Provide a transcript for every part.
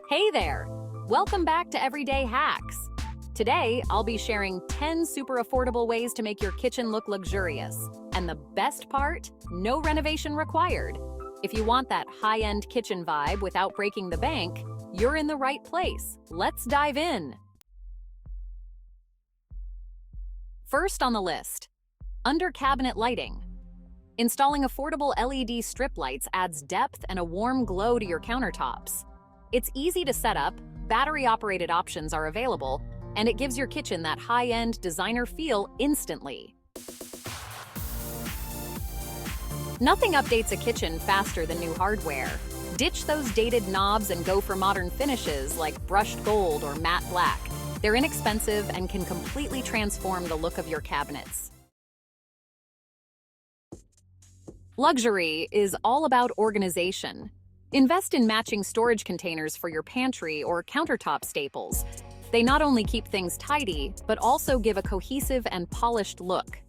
Hey there! Welcome back to Everyday Hacks. Today, I'll be sharing 10 super affordable ways to make your kitchen look luxurious. And the best part? No renovation required. If you want that high-end kitchen vibe without breaking the bank, you're in the right place. Let's dive in. First on the list, under cabinet lighting. Installing affordable LED strip lights adds depth and a warm glow to your countertops. It's easy to set up, battery-operated options are available, and it gives your kitchen that high-end designer feel instantly. Nothing updates a kitchen faster than new hardware. Ditch those dated knobs and go for modern finishes like brushed gold or matte black. They're inexpensive and can completely transform the look of your cabinets. Luxury is all about organization. Invest in matching storage containers for your pantry or countertop staples. They not only keep things tidy, but also give a cohesive and polished look.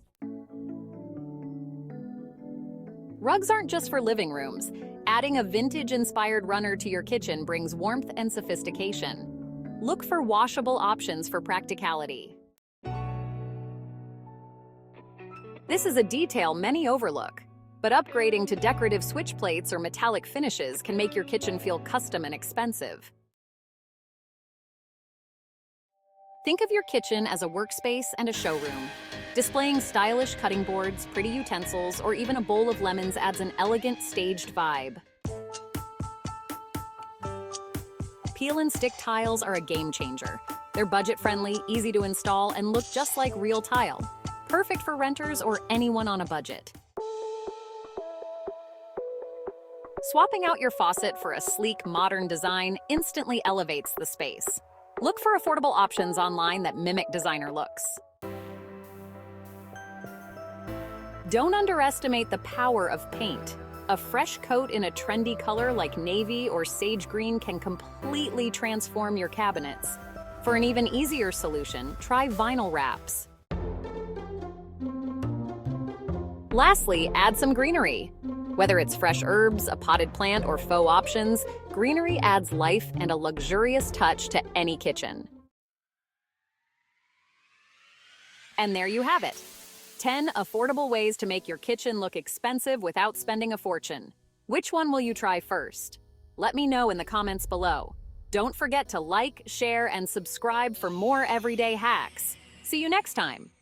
Rugs aren't just for living rooms. Adding a vintage-inspired runner to your kitchen brings warmth and sophistication. Look for washable options for practicality. This is a detail many overlook, but upgrading to decorative switch plates or metallic finishes can make your kitchen feel custom and expensive. Think of your kitchen as a workspace and a showroom. Displaying stylish cutting boards, pretty utensils, or even a bowl of lemons adds an elegant, staged vibe. Peel and stick tiles are a game changer. They're budget-friendly, easy to install, and look just like real tile. Perfect for renters or anyone on a budget. Swapping out your faucet for a sleek, modern design instantly elevates the space. Look for affordable options online that mimic designer looks. Don't underestimate the power of paint. A fresh coat in a trendy color like navy or sage green can completely transform your cabinets. For an even easier solution, try vinyl wraps. Lastly, add some greenery. Whether it's fresh herbs, a potted plant, or faux options, greenery adds life and a luxurious touch to any kitchen. And there you have it. 10 affordable ways to make your kitchen look expensive without spending a fortune. Which one will you try first? Let me know in the comments below. Don't forget to like, share, and subscribe for more everyday hacks. See you next time.